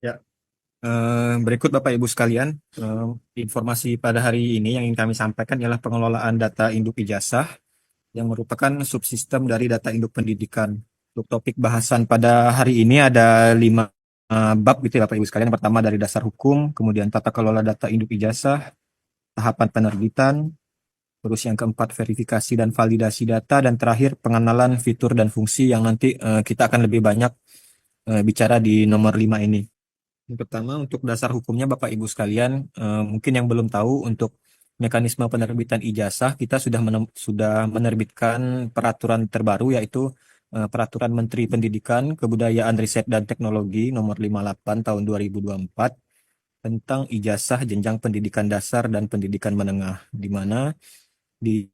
Ya, berikut Bapak Ibu sekalian, informasi pada hari ini yang ingin kami sampaikan ialah pengelolaan data induk ijazah yang merupakan subsistem dari data induk pendidikan. Untuk topik bahasan pada hari ini ada 5 bab gitu ya Bapak Ibu sekalian. Yang pertama dari dasar hukum, kemudian tata kelola data induk ijazah, tahapan penerbitan, terus yang keempat verifikasi dan validasi data, dan terakhir pengenalan fitur dan fungsi yang nanti kita akan lebih banyak bicara di nomor 5 ini. Yang pertama, untuk dasar hukumnya Bapak Ibu sekalian, mungkin yang belum tahu untuk mekanisme penerbitan ijazah, kita sudah menerbitkan peraturan terbaru yaitu Peraturan Menteri Pendidikan, Kebudayaan, Riset, dan Teknologi Nomor 58 Tahun 2024 tentang ijazah jenjang pendidikan dasar dan pendidikan menengah, di mana di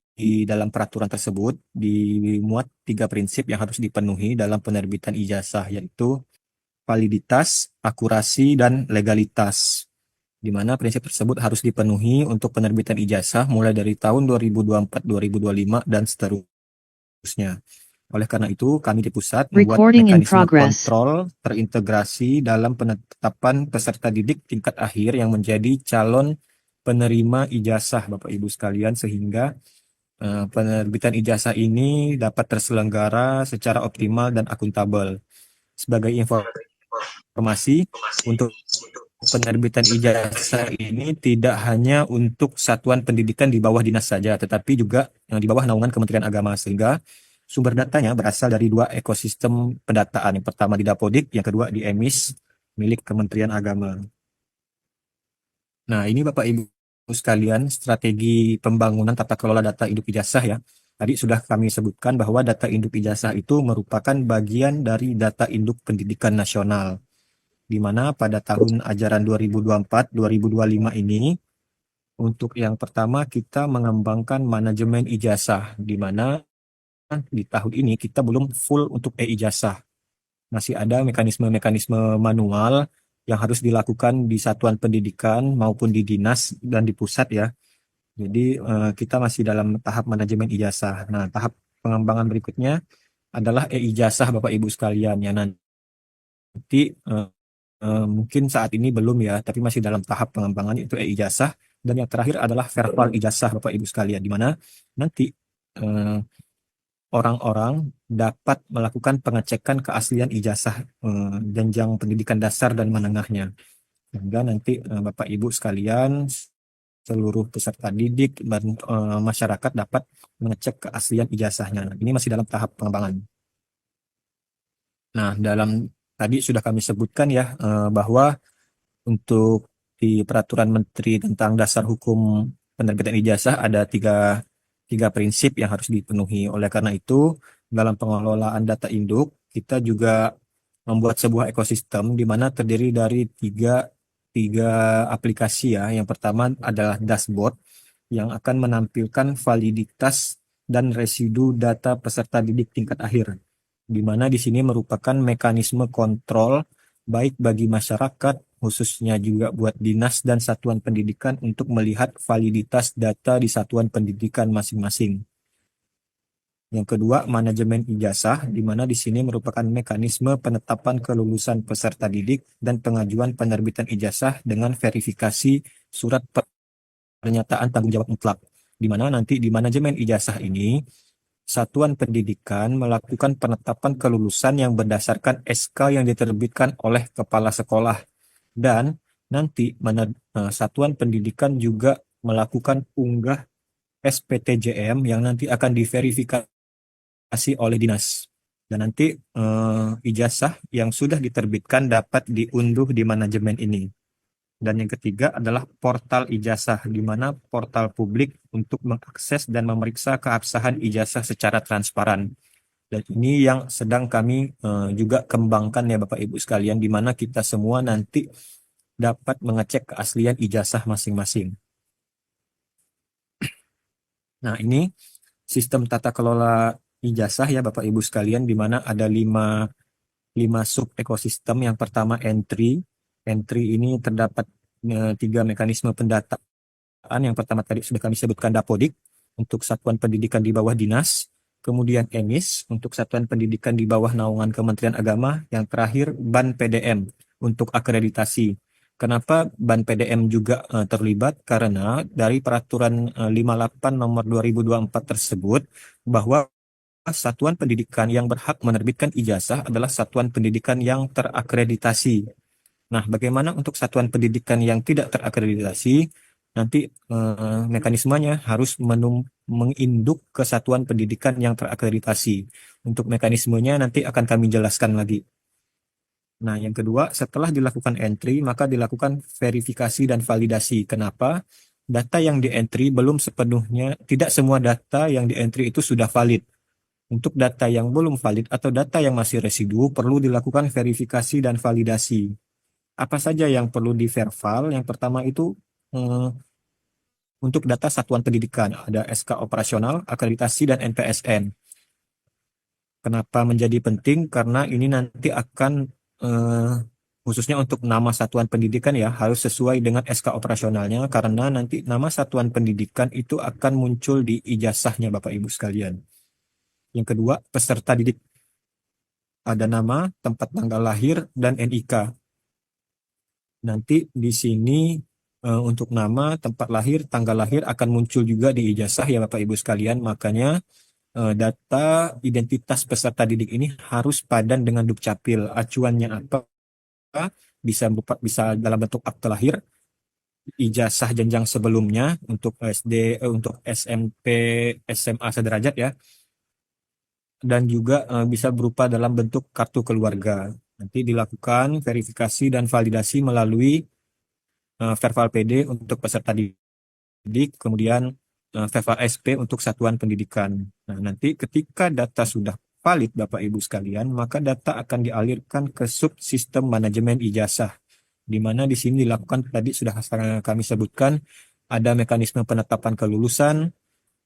dalam peraturan tersebut dimuat 3 prinsip yang harus dipenuhi dalam penerbitan ijazah, yaitu validitas, akurasi, dan legalitas. Di mana prinsip tersebut harus dipenuhi untuk penerbitan ijazah mulai dari tahun 2024, 2025, dan seterusnya. Oleh karena itu, kami di pusat membuat Recording in mekanisme progress. kontrol terintegrasi dalam penetapan peserta didik tingkat akhir yang menjadi calon penerima ijazah, Bapak Ibu sekalian, sehingga penerbitan ijazah ini dapat terselenggara secara optimal dan akuntabel. Sebagai informasi, untuk penerbitan ijazah ini tidak hanya untuk satuan pendidikan di bawah dinas saja, tetapi juga yang di bawah naungan Kementerian Agama, sehingga sumber datanya berasal dari 2 ekosistem pendataan. Yang pertama di Dapodik, yang kedua di EMIS milik Kementerian Agama. Nah, ini Bapak Ibu sekalian strategi pembangunan tata kelola data induk ijazah ya. Tadi sudah kami sebutkan bahwa data induk ijazah itu merupakan bagian dari data induk pendidikan nasional, di mana pada tahun ajaran 2024-2025 ini, untuk yang pertama kita mengembangkan manajemen ijazah, di mana di tahun ini kita belum full untuk e-ijazah. Masih ada mekanisme-mekanisme manual yang harus dilakukan di satuan pendidikan maupun di dinas dan di pusat ya. Jadi kita masih dalam tahap manajemen ijazah. Nah, tahap pengembangan berikutnya adalah e-ijazah Bapak Ibu sekalian ya. Nanti mungkin saat ini belum ya, tapi masih dalam tahap pengembangan itu e-ijazah. Dan yang terakhir adalah verbal ijazah Bapak Ibu sekalian, di mana nanti eh, orang-orang dapat melakukan pengecekan keaslian ijazah jenjang pendidikan dasar dan menengahnya. Sehingga nanti Bapak Ibu sekalian, seluruh peserta didik dan masyarakat dapat mengecek keaslian ijazahnya. Ini masih dalam tahap pengembangan. Nah, tadi sudah kami sebutkan ya bahwa untuk di Peraturan Menteri tentang Dasar Hukum Penerbitan Ijazah ada tiga prinsip yang harus dipenuhi. Oleh karena itu, dalam pengelolaan data induk, kita juga membuat sebuah ekosistem di mana terdiri dari tiga aplikasi ya. Yang pertama adalah dashboard yang akan menampilkan validitas dan residu data peserta didik tingkat akhir, di mana di sini merupakan mekanisme kontrol baik bagi masyarakat, khususnya juga buat dinas dan satuan pendidikan untuk melihat validitas data di satuan pendidikan masing-masing. Yang kedua, manajemen ijazah, di mana di sini merupakan mekanisme penetapan kelulusan peserta didik dan pengajuan penerbitan ijazah dengan verifikasi surat pernyataan tanggung jawab mutlak, di mana nanti di manajemen ijazah ini satuan pendidikan melakukan penetapan kelulusan yang berdasarkan SK yang diterbitkan oleh kepala sekolah, dan nanti satuan pendidikan juga melakukan unggah SPTJM yang nanti akan diverifikasi oleh dinas. Dan nanti ijazah yang sudah diterbitkan dapat diunduh di manajemen ini. Dan yang ketiga adalah portal ijazah, di mana portal publik untuk mengakses dan memeriksa keabsahan ijazah secara transparan. Dan ini yang sedang kami juga kembangkan ya Bapak Ibu sekalian, di mana kita semua nanti dapat mengecek keaslian ijazah masing-masing. Nah, ini sistem tata kelola ijazah ya Bapak Ibu sekalian, di mana ada lima sub ekosistem. Yang pertama entry. Entry ini terdapat 3 mekanisme pendataan. Yang pertama tadi sudah kami sebutkan Dapodik untuk satuan pendidikan di bawah dinas, kemudian EMIS untuk satuan pendidikan di bawah naungan Kementerian Agama, yang terakhir BAN PDM untuk akreditasi. Kenapa Ban PDM juga terlibat? Karena dari Peraturan 58 Nomor 2024 tersebut bahwa satuan pendidikan yang berhak menerbitkan ijazah adalah satuan pendidikan yang terakreditasi. Nah, bagaimana untuk satuan pendidikan yang tidak terakreditasi? Nanti mekanismenya harus menginduk ke satuan pendidikan yang terakreditasi. Untuk mekanismenya nanti akan kami jelaskan lagi. Nah, yang kedua, setelah dilakukan entry, maka dilakukan verifikasi dan validasi. Kenapa? Data yang di-entry belum sepenuhnya, tidak semua data yang di-entry itu sudah valid. Untuk data yang belum valid atau data yang masih residu, perlu dilakukan verifikasi dan validasi. Apa saja yang perlu di-verval? Yang pertama itu eh, untuk data satuan pendidikan, ada SK operasional, akreditasi, dan NPSN. Kenapa menjadi penting? Karena ini nanti akan khususnya untuk nama satuan pendidikan ya harus sesuai dengan SK operasionalnya karena nanti nama satuan pendidikan itu akan muncul di ijazahnya Bapak Ibu sekalian. Yang kedua, peserta didik. Ada nama, tempat tanggal lahir, dan NIK. Nanti di sini untuk nama, tempat lahir, tanggal lahir akan muncul juga di ijazah ya Bapak Ibu sekalian. Makanya data identitas peserta didik ini harus padan dengan Dukcapil. Acuannya apa? Bisa dalam bentuk akte lahir, ijazah jenjang sebelumnya untuk SD, untuk SMP, SMA sederajat ya, dan juga bisa berupa dalam bentuk kartu keluarga. Nanti dilakukan verifikasi dan validasi melalui Verval PD untuk peserta didik, kemudian Verval SP untuk satuan pendidikan. Nah, nanti ketika data sudah valid Bapak Ibu sekalian, maka data akan dialirkan ke subsistem manajemen ijazah, di mana di sini dilakukan tadi sudah kami sebutkan ada mekanisme penetapan kelulusan,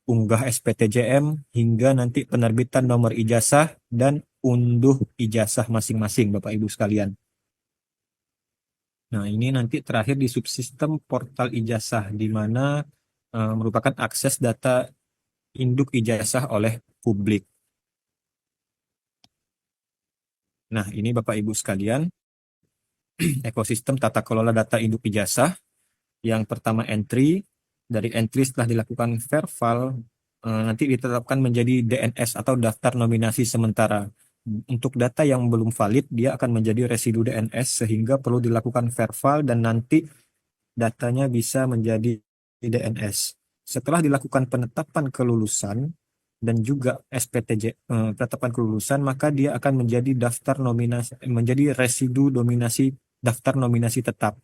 unggah SPTJM, hingga nanti penerbitan nomor ijazah dan unduh ijazah masing-masing Bapak Ibu sekalian. Nah, ini nanti terakhir di subsistem portal ijazah, di mana merupakan akses data induk ijazah oleh publik. Nah, ini Bapak Ibu sekalian, ekosistem tata kelola data induk ijazah. Yang pertama entry, dari entry setelah dilakukan verval, nanti ditetapkan menjadi DNS atau daftar nominasi sementara. Untuk data yang belum valid, dia akan menjadi residu DNS sehingga perlu dilakukan verval dan nanti datanya bisa menjadi DNS. Setelah dilakukan penetapan kelulusan dan juga SPTJ penetapan kelulusan, maka dia akan menjadi daftar nominasi, menjadi residu dominasi daftar nominasi tetap.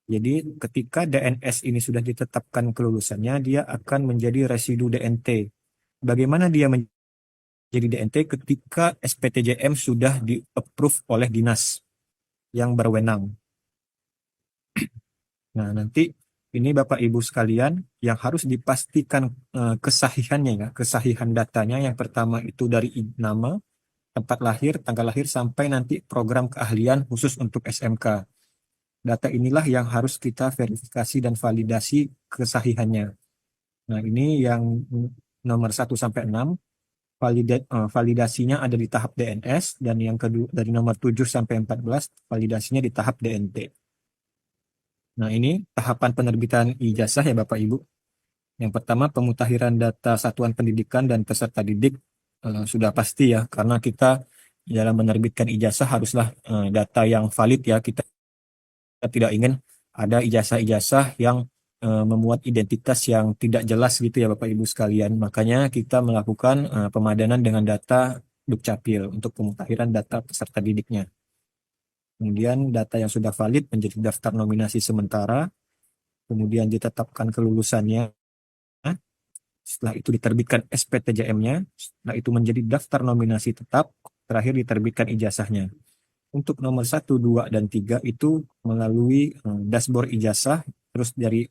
Jadi ketika DNS ini sudah ditetapkan kelulusannya, dia akan menjadi residu DNT. Bagaimana dia menjadi DNT ketika SPTJM sudah di-approve oleh dinas yang berwenang. Nah, nanti ini Bapak Ibu sekalian yang harus dipastikan kesahihannya ya, kesahihan datanya. Yang pertama itu dari nama, tempat lahir, tanggal lahir sampai nanti program keahlian khusus untuk SMK. Data inilah yang harus kita verifikasi dan validasi kesahihannya. Nah, ini yang nomor 1 sampai 6 validasinya ada di tahap DNS, dan yang kedua dari nomor 7 sampai 14 validasinya di tahap DNT. Nah, ini tahapan penerbitan ijazah ya Bapak Ibu. Yang pertama, pemutakhiran data satuan pendidikan dan peserta didik sudah pasti ya, karena kita dalam menerbitkan ijazah haruslah data yang valid ya. Kita tidak ingin ada ijazah-ijazah yang memuat identitas yang tidak jelas gitu ya Bapak Ibu sekalian. Makanya kita melakukan pemadanan dengan data Dukcapil untuk pemutakhiran data peserta didiknya. Kemudian data yang sudah valid menjadi daftar nominasi sementara, kemudian ditetapkan kelulusannya. Setelah itu diterbitkan SPTJM-nya, setelah itu menjadi daftar nominasi tetap, terakhir diterbitkan ijazahnya. Untuk nomor 1, 2, dan 3 itu melalui dashboard ijazah, terus dari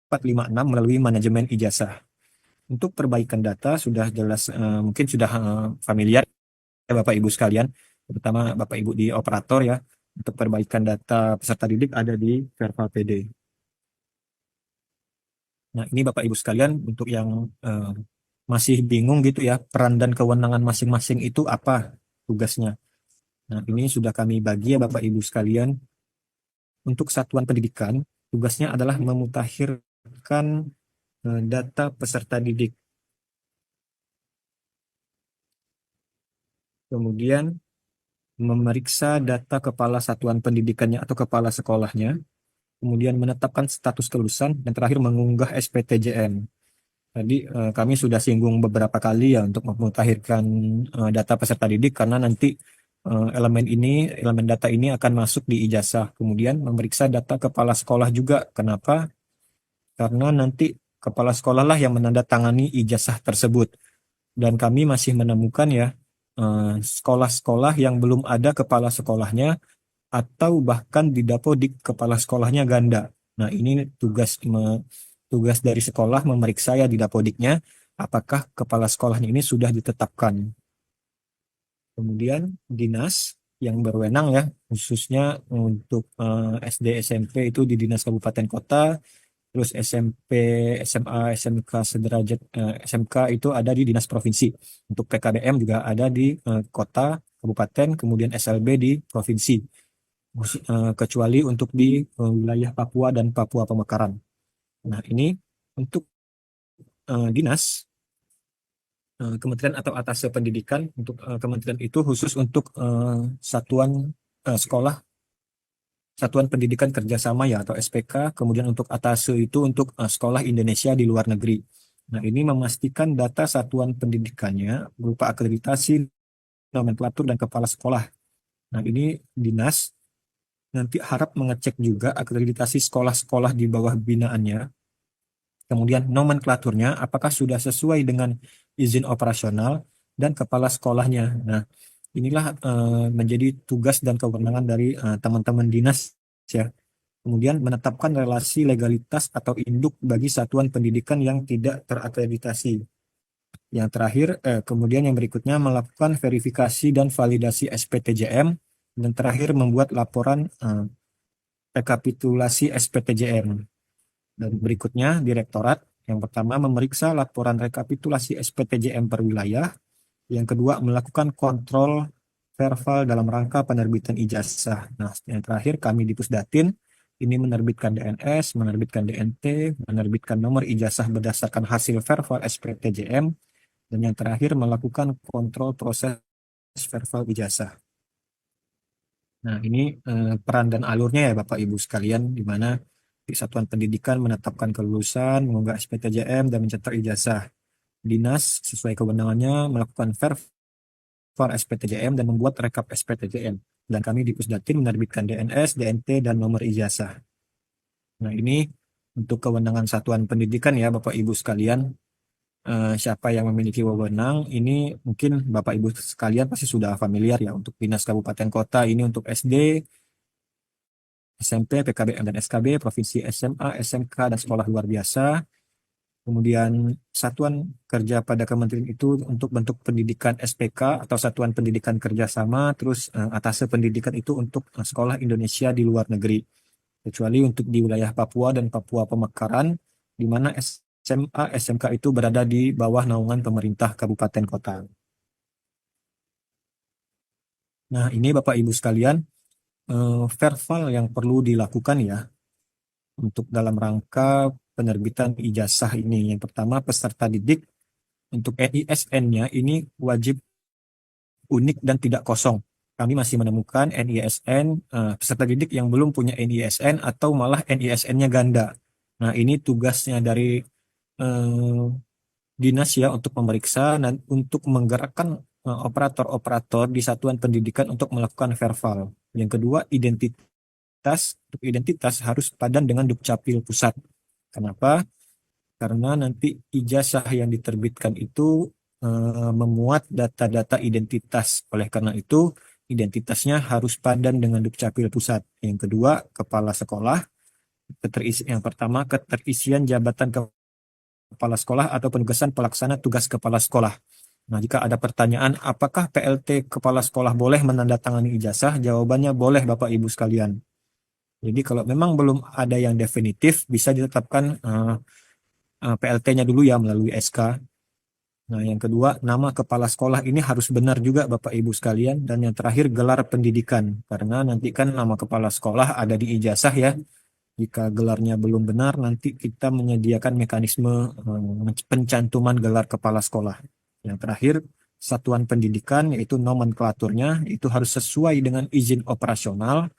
4, 5, 6 melalui manajemen ijazah. Untuk perbaikan data sudah jelas, mungkin sudah familiar ya Bapak Ibu sekalian, terutama Bapak Ibu di operator ya. Untuk perbaikan data peserta didik ada di Verval PD. Nah, ini Bapak Ibu sekalian untuk yang masih bingung gitu ya, peran dan kewenangan masing-masing itu apa tugasnya. Nah, ini sudah kami bagi ya Bapak Ibu sekalian. Untuk satuan pendidikan, tugasnya adalah memutakhirkan data peserta didik. Kemudian memeriksa data kepala satuan pendidikannya atau kepala sekolahnya, kemudian menetapkan status kelulusan, dan terakhir mengunggah SPTJM. Tadi kami sudah singgung beberapa kali ya untuk memutakhirkan data peserta didik karena nanti elemen data ini akan masuk di ijazah. Kemudian memeriksa data kepala sekolah juga. Kenapa? Karena nanti kepala sekolah lah yang menandatangani ijazah tersebut. Dan kami masih menemukan ya sekolah-sekolah yang belum ada kepala sekolahnya atau bahkan di Dapodik kepala sekolahnya ganda. Nah, ini tugas dari sekolah memeriksa ya di Dapodiknya apakah kepala sekolahnya ini sudah ditetapkan. Kemudian dinas yang berwenang ya khususnya untuk SD SMP itu di Dinas Kabupaten Kota, terus SMP, SMA, SMK sederajat SMK itu ada di Dinas Provinsi. Untuk PKBM juga ada di kota, kabupaten, kemudian SLB di provinsi. Kecuali untuk di wilayah Papua dan Papua Pemekaran. Nah, ini untuk dinas kementerian atau atasé pendidikan untuk kementerian itu khusus untuk satuan sekolah satuan pendidikan kerjasama ya atau SPK, kemudian untuk atasé itu untuk sekolah Indonesia di luar negeri. Nah, ini memastikan data satuan pendidikannya berupa akreditasi, nomenklatur, dan kepala sekolah. Nah, ini dinas nanti harap mengecek juga akreditasi sekolah-sekolah di bawah binaannya, kemudian nomenklaturnya apakah sudah sesuai dengan izin operasional dan kepala sekolahnya. Nah, inilah menjadi tugas dan kewenangan dari teman-teman dinas ya. Kemudian menetapkan relasi legalitas atau induk bagi satuan pendidikan yang tidak terakreditasi. Yang terakhir, kemudian yang berikutnya melakukan verifikasi dan validasi SPTJM, dan terakhir membuat laporan rekapitulasi SPTJM. Dan berikutnya direktorat yang pertama memeriksa laporan rekapitulasi SPTJM per wilayah, yang kedua melakukan kontrol verbal dalam rangka penerbitan ijazah. Nah, yang terakhir kami di Pusdatin ini menerbitkan DNS, menerbitkan DNT, menerbitkan nomor ijazah berdasarkan hasil verbal SPTJM, dan yang terakhir melakukan kontrol proses verbal ijazah. Nah, ini peran dan alurnya ya Bapak Ibu sekalian, di mana di Satuan Pendidikan menetapkan kelulusan, mengunggah SPTJM, dan mencetak ijazah. Dinas sesuai kewenangannya melakukan verbal SPTJM dan membuat rekap SPTJM. Dan kami di Pusdatin menerbitkan DNS, DNT, dan nomor ijazah. Nah, ini untuk kewenangan Satuan Pendidikan ya Bapak Ibu sekalian. Siapa yang memiliki wewenang ini mungkin Bapak Ibu sekalian pasti sudah familiar ya. Untuk Dinas Kabupaten Kota ini untuk SD, SMP, PKBM, dan SKB, Provinsi SMA, SMK, dan sekolah luar biasa. Kemudian satuan kerja pada kementerian itu untuk bentuk pendidikan SPK atau satuan pendidikan kerjasama, terus atasé pendidikan itu untuk sekolah Indonesia di luar negeri. Kecuali untuk di wilayah Papua dan Papua Pemekaran, di mana SMA, SMK itu berada di bawah naungan pemerintah kabupaten kota. Nah, ini Bapak Ibu sekalian, verbal yang perlu dilakukan ya untuk dalam rangka penerbitan ijazah ini. Yang pertama, peserta didik untuk NISN-nya ini wajib unik dan tidak kosong. Kami masih menemukan NISN peserta didik yang belum punya NISN atau malah NISN-nya ganda. Nah, ini tugasnya dari eh, dinas ya untuk memeriksa dan untuk menggerakkan operator-operator di satuan pendidikan untuk melakukan verbal. Yang kedua, identitas. Untuk identitas harus padan dengan Dukcapil pusat. Kenapa? Karena nanti ijazah yang diterbitkan itu memuat data-data identitas. Oleh karena itu, identitasnya harus padan dengan Dukcapil pusat. Yang kedua, kepala sekolah. Yang pertama, keterisian jabatan kepala sekolah atau penugasan pelaksana tugas kepala sekolah. Nah, jika ada pertanyaan, apakah PLT kepala sekolah boleh menandatangani ijazah? Jawabannya boleh, Bapak Ibu sekalian. Jadi kalau memang belum ada yang definitif, bisa ditetapkan PLT-nya dulu ya melalui SK. Nah, yang kedua, nama kepala sekolah ini harus benar juga Bapak Ibu sekalian. Dan yang terakhir, gelar pendidikan. Karena nanti kan nama kepala sekolah ada di ijazah ya. Jika gelarnya belum benar, nanti kita menyediakan mekanisme pencantuman gelar kepala sekolah. Yang terakhir, satuan pendidikan yaitu nomenklaturnya itu harus sesuai dengan izin operasional.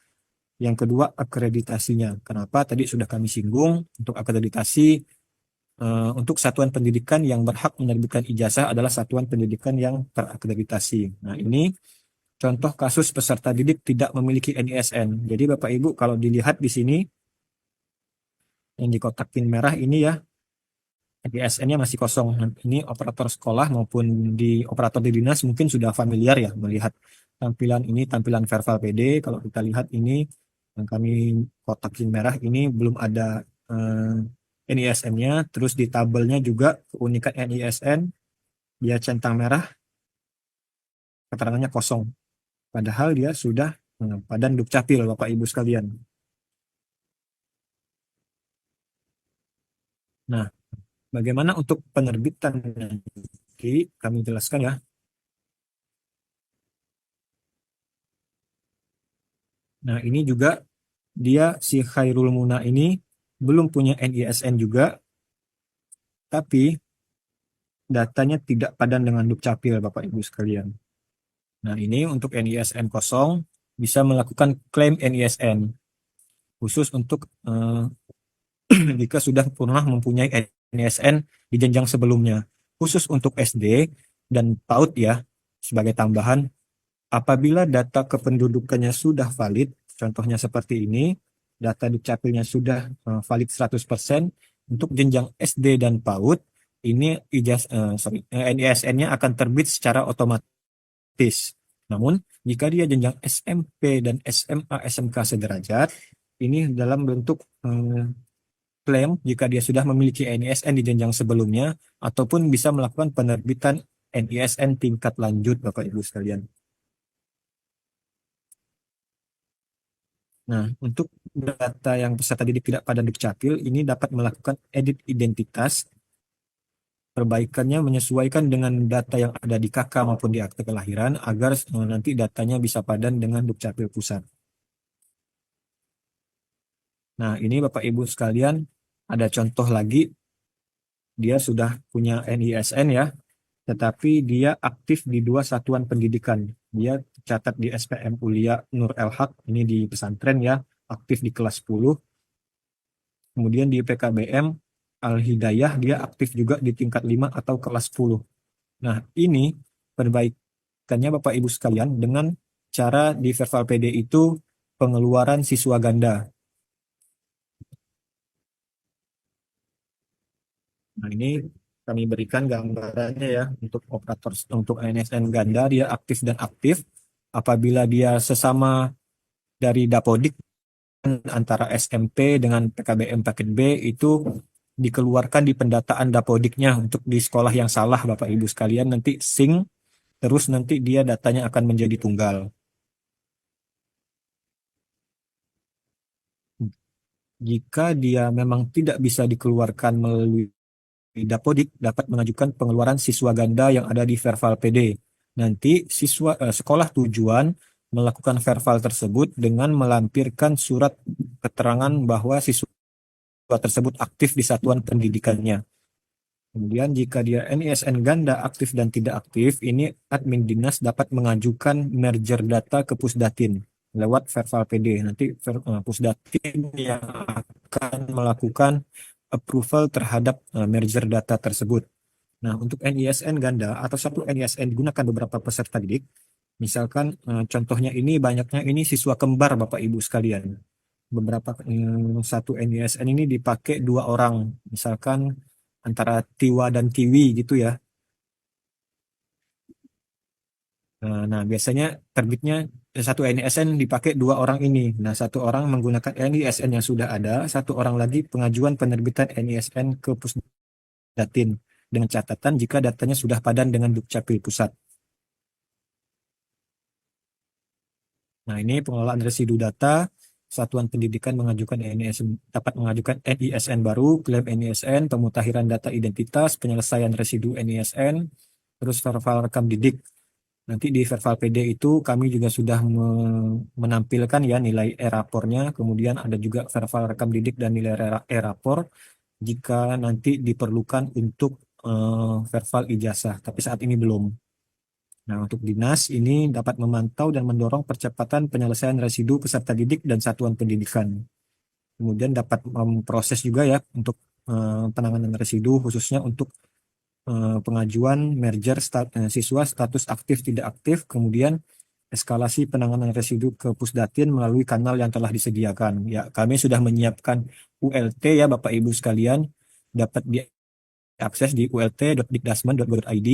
Yang kedua, akreditasinya. Kenapa? Tadi sudah kami singgung untuk akreditasi. Untuk satuan pendidikan yang berhak menerbitkan ijazah adalah satuan pendidikan yang terakreditasi. Nah, ini contoh kasus peserta didik tidak memiliki NISN. Jadi Bapak Ibu kalau dilihat di sini yang dikotakin merah ini ya, NISN-nya masih kosong. Nah, ini operator sekolah maupun di operator di dinas mungkin sudah familiar ya melihat tampilan ini, tampilan Verval PD. Kalau kita lihat ini yang kami kotakin merah ini belum ada NISN-nya. Terus di tabelnya juga keunikan NISN dia centang merah, keterangannya kosong. Padahal dia sudah Padan Dukcapil Bapak Ibu sekalian. Nah, bagaimana untuk penerbitan nanti kami jelaskan ya. Nah, ini juga dia si Khairul Muna ini belum punya NISN juga, tapi datanya tidak padan dengan Dukcapil Bapak Ibu sekalian. Nah, ini untuk NISN kosong bisa melakukan klaim NISN khusus untuk jika sudah pernah mempunyai NISN di jenjang sebelumnya. Khusus untuk SD dan PAUD ya, sebagai tambahan, apabila data kependudukannya sudah valid, contohnya seperti ini, data dukcapilnya sudah valid 100%, untuk jenjang SD dan PAUD, ini NISN-nya akan terbit secara otomatis. Namun, jika dia jenjang SMP dan SMA SMK sederajat, ini dalam bentuk klaim jika dia sudah memiliki NISN di jenjang sebelumnya ataupun bisa melakukan penerbitan NISN tingkat lanjut Bapak Ibu sekalian. Nah, untuk data yang peserta didik tidak pada Dukcapil ini dapat melakukan edit identitas, perbaikannya menyesuaikan dengan data yang ada di KK maupun di akte kelahiran agar nanti datanya bisa padan dengan Dukcapil pusat. Nah, ini Bapak Ibu sekalian ada contoh lagi, dia sudah punya NISN ya, tetapi dia aktif di dua satuan pendidikan. Dia tercatat di SPM Ulia Nur El Haq, ini di pesantren ya, aktif di kelas 10. Kemudian di PKBM Al Hidayah, dia aktif juga di tingkat 5 atau kelas 10. Nah, ini perbaikannya Bapak Ibu sekalian dengan cara di Verval PD itu pengeluaran siswa ganda. Nah, ini kami berikan gambarannya ya untuk operator untuk NSN ganda dia aktif dan aktif apabila dia sesama dari Dapodik antara SMP dengan PKBM paket B itu dikeluarkan di pendataan Dapodiknya untuk di sekolah yang salah Bapak Ibu sekalian nanti sync terus nanti dia datanya akan menjadi tunggal. Jika dia memang tidak bisa dikeluarkan melalui Dapodik dapat mengajukan pengeluaran siswa ganda yang ada di Verval PD. Nanti sekolah tujuan melakukan Verval tersebut dengan melampirkan surat keterangan bahwa siswa tersebut aktif di satuan pendidikannya. Kemudian jika dia NISN ganda aktif dan tidak aktif, ini admin dinas dapat mengajukan merger data ke Pusdatin lewat Verval PD. Nanti Pusdatin yang akan melakukan approval terhadap merger data tersebut. Nah, untuk NISN ganda atau satu NISN digunakan beberapa peserta didik. Misalkan contohnya ini banyaknya ini siswa kembar Bapak Ibu sekalian. Beberapa satu NISN ini dipakai dua orang. Misalkan antara Tiwa dan Tiwi gitu ya. Nah, biasanya terbitnya satu NISN dipakai dua orang ini. Nah, satu orang menggunakan NISN yang sudah ada, satu orang lagi pengajuan penerbitan NISN ke Pusdatin dengan catatan jika datanya sudah padan dengan Dukcapil pusat. Nah, ini pengelolaan residu data. satuan pendidikan mengajukan NISN, dapat mengajukan NISN baru, klaim NISN, pemutahiran data identitas, penyelesaian residu NISN, terus verbal rekam didik. Nanti di verbal PD itu kami juga sudah menampilkan ya nilai e-rapornya, kemudian ada juga verbal rekam didik dan nilai e-rapor jika nanti diperlukan untuk verbal ijazah, tapi saat ini belum. Nah, untuk dinas ini dapat memantau dan mendorong percepatan penyelesaian residu peserta didik dan satuan pendidikan. Kemudian dapat memproses juga ya untuk penanganan residu khususnya untuk pengajuan merger siswa status aktif tidak aktif, kemudian eskalasi penanganan residu ke Pusdatin melalui kanal yang telah disediakan. Ya, kami sudah menyiapkan ULT ya Bapak Ibu sekalian, dapat diakses di ult.dikdasmen.go.id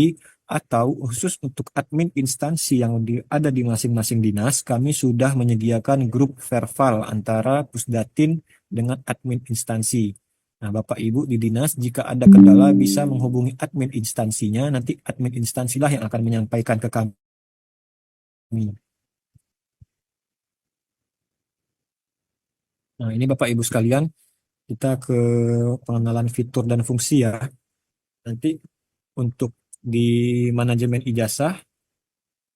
atau khusus untuk admin instansi yang ada di masing-masing dinas, kami sudah menyediakan grup verbal antara Pusdatin dengan admin instansi. Nah, Bapak Ibu di dinas, jika ada kendala bisa menghubungi admin instansinya, nanti admin instansilah yang akan menyampaikan ke kami. Nah, ini Bapak Ibu sekalian, kita ke pengenalan fitur dan fungsi ya. Nanti untuk di manajemen ijazah,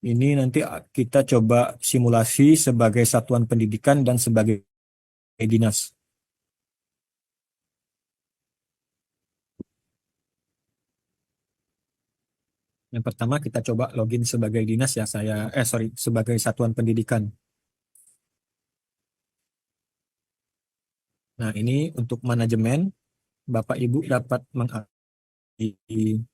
ini nanti kita coba simulasi sebagai satuan pendidikan dan sebagai dinas. Yang pertama kita coba login sebagai dinas ya, sebagai satuan pendidikan. Nah, ini untuk manajemen, Bapak Ibu dapat mengaktifkan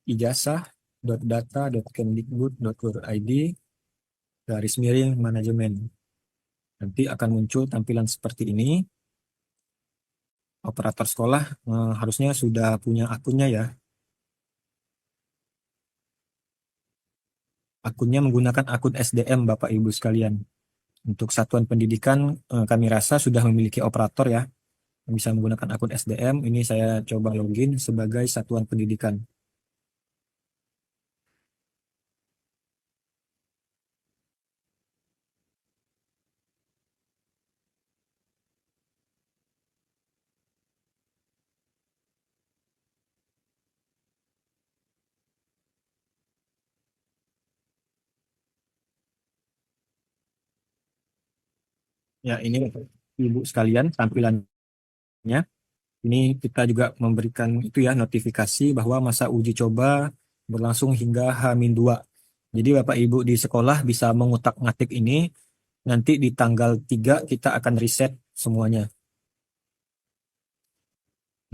ijazah.data.kemdikbud.go.id garis miring manajemen. Nanti akan muncul tampilan seperti ini. Operator sekolah harusnya sudah punya akunnya ya. Akunnya menggunakan akun SDM Bapak Ibu sekalian. Untuk satuan pendidikan kami rasa sudah memiliki operator ya. Bisa menggunakan akun SDM. Ini saya coba login sebagai satuan pendidikan. Ya, ini Bapak Ibu sekalian tampilannya. Ini kita juga memberikan itu ya notifikasi bahwa masa uji coba berlangsung hingga H-2. Jadi Bapak Ibu di sekolah bisa mengutak-ngatik ini, nanti di tanggal 3 kita akan reset semuanya.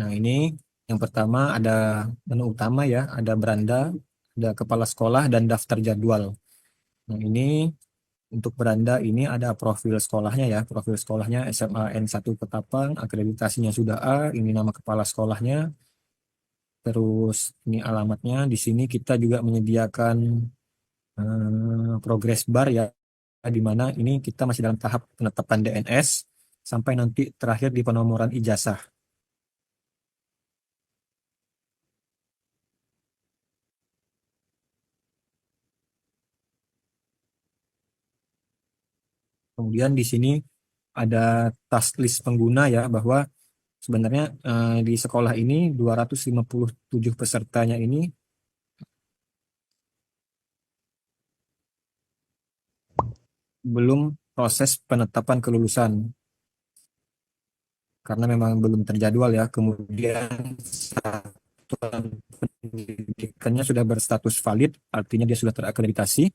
Nah, ini yang pertama ada menu utama ya, ada beranda, ada kepala sekolah dan daftar jadwal. Nah, ini untuk beranda ini ada profil sekolahnya ya, profil sekolahnya SMA N1 Ketapang, akreditasinya sudah A, ini nama kepala sekolahnya, terus ini alamatnya. Di sini kita juga menyediakan progress bar ya, di mana ini kita masih dalam tahap penetapan DNS sampai nanti terakhir di penomoran ijazah. Kemudian di sini ada task list pengguna ya, bahwa sebenarnya di sekolah ini 257 pesertanya ini belum proses penetapan kelulusan karena memang belum terjadwal ya. Kemudian satuan pendidikannya sudah berstatus valid, artinya dia sudah terakreditasi.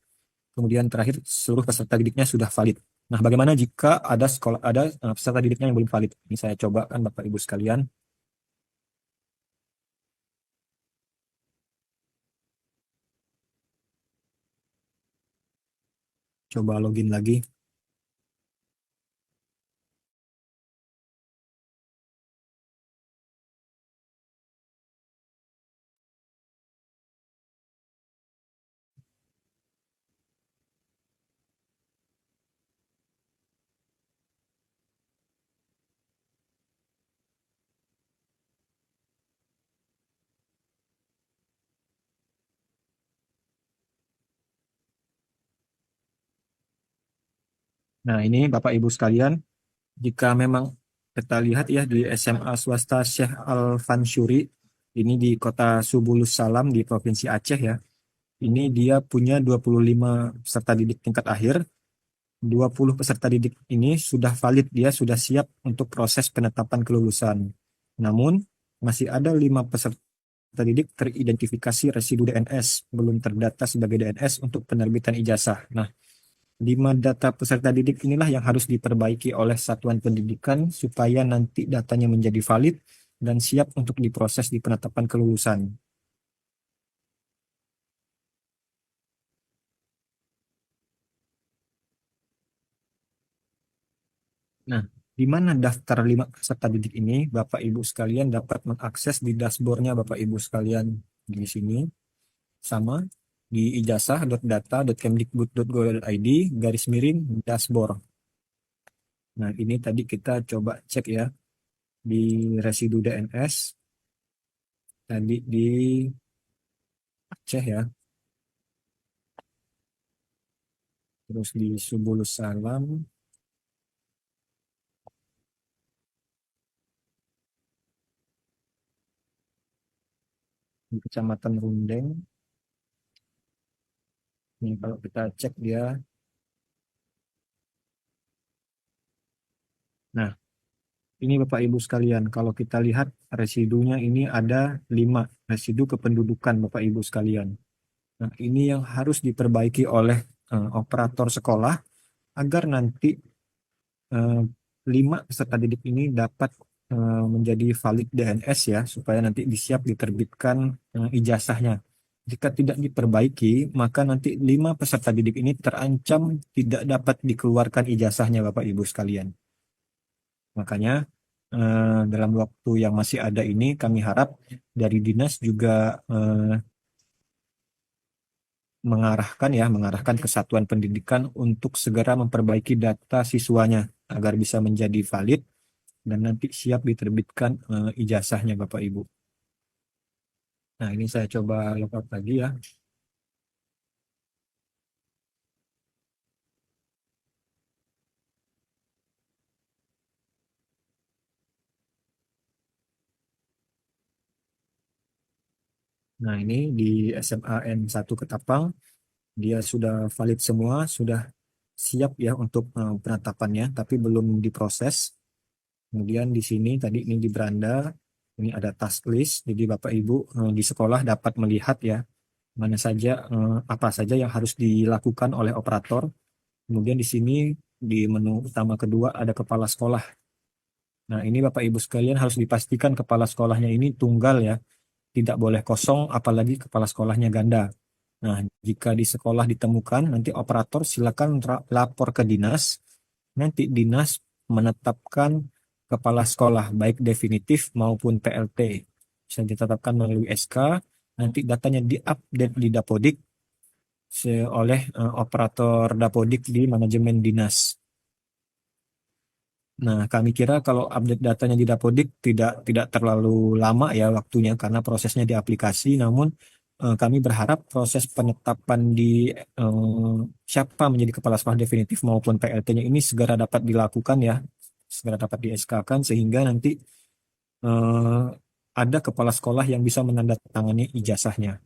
Kemudian terakhir seluruh peserta didiknya sudah valid. Nah, bagaimana jika ada peserta didiknya yang belum valid? Ini saya coba kan Bapak Ibu sekalian, coba login lagi. Nah, ini Bapak Ibu sekalian, jika memang kita lihat ya di SMA swasta Syekh Al Fanshuri, ini di kota Subulus Salam di Provinsi Aceh ya. Ini dia punya 25 peserta didik tingkat akhir. 20 peserta didik ini sudah valid, dia sudah siap untuk proses penetapan kelulusan. Namun, masih ada 5 peserta didik teridentifikasi residu DNS, belum terdata sebagai DNS untuk penerbitan ijazah. Nah, 5 data peserta didik inilah yang harus diperbaiki oleh satuan pendidikan supaya nanti datanya menjadi valid dan siap untuk diproses di penetapan kelulusan. Nah, di mana daftar 5 peserta didik ini, Bapak Ibu sekalian dapat mengakses di dashboardnya Bapak Ibu sekalian di sini, sama di ijazah.data.kemdikbud.go.id garis miring dashboard. Nah, ini tadi kita coba cek ya di residu DNS, tadi di Aceh ya, terus di Subulus Salam, di Kecamatan Rundeng. Ini kalau kita cek dia, nah ini Bapak Ibu sekalian, kalau kita lihat residunya ini ada 5 residu kependudukan Bapak Ibu sekalian. Nah, ini yang harus diperbaiki oleh operator sekolah agar nanti eh, 5 peserta didik ini dapat menjadi valid DNS ya, supaya nanti disiap diterbitkan ijazahnya. Jika tidak diperbaiki, maka nanti 5 peserta didik ini terancam tidak dapat dikeluarkan ijazahnya Bapak Ibu sekalian. Makanya dalam waktu yang masih ada ini kami harap dari dinas juga mengarahkan ke satuan pendidikan untuk segera memperbaiki data siswanya agar bisa menjadi valid dan nanti siap diterbitkan ijazahnya Bapak Ibu. Nah, ini saya coba logout lagi ya. Nah, ini di SMA N1 Ketapang dia sudah valid semua, sudah siap ya untuk penetapannya, tapi belum diproses. Kemudian di sini tadi ini di beranda ini ada task list, jadi Bapak Ibu di sekolah dapat melihat ya mana saja apa saja yang harus dilakukan oleh operator. Kemudian di sini di menu utama kedua ada kepala sekolah. Nah, ini Bapak Ibu sekalian harus dipastikan kepala sekolahnya ini tunggal ya, tidak boleh kosong apalagi kepala sekolahnya ganda. Nah, jika di sekolah ditemukan nanti operator silakan lapor ke dinas. Nanti dinas menetapkan kepala sekolah baik definitif maupun PLT. Bisa ditetapkan melalui SK, nanti datanya diupdate di Dapodik oleh operator Dapodik di manajemen dinas. Nah, kami kira kalau update datanya di Dapodik tidak terlalu lama ya waktunya karena prosesnya di aplikasi. Namun kami berharap proses penetapan di siapa menjadi kepala sekolah definitif maupun PLT-nya ini segera dapat dilakukan ya, segera dapat di SK-kan sehingga nanti eh, ada kepala sekolah yang bisa menandatangani ijazahnya.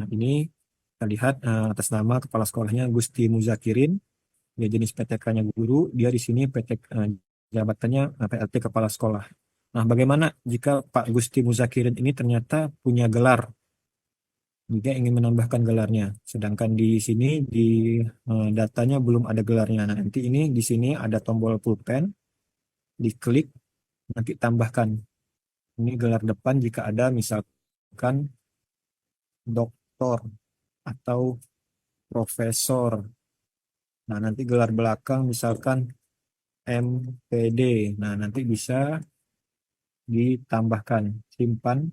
Nah, ini kita lihat atas nama kepala sekolahnya Gusti Muzakirin. Dia jenis PTK-nya guru, dia di sini jabatannya PLT Kepala Sekolah. Nah, bagaimana jika Pak Gusti Muzakirin ini ternyata punya gelar, dia ingin menambahkan gelarnya, sedangkan di sini di datanya belum ada gelarnya. Nah, nanti ini di sini ada tombol pulpen, diklik, nanti tambahkan. Ini gelar depan jika ada misalkan doktor atau profesor. Nah, nanti gelar belakang misalkan MPD. Nah, nanti bisa ditambahkan simpan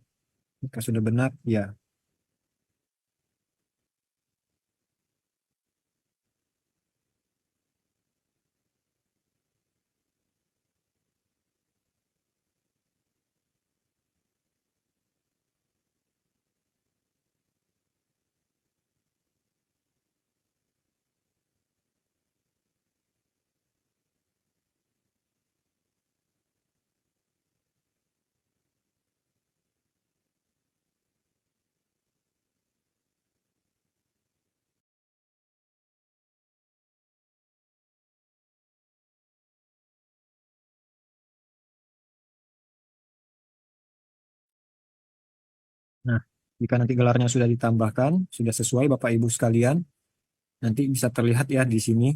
jika sudah benar ya. Jika nanti gelarnya sudah ditambahkan, sudah sesuai Bapak Ibu sekalian, nanti bisa terlihat ya di sini.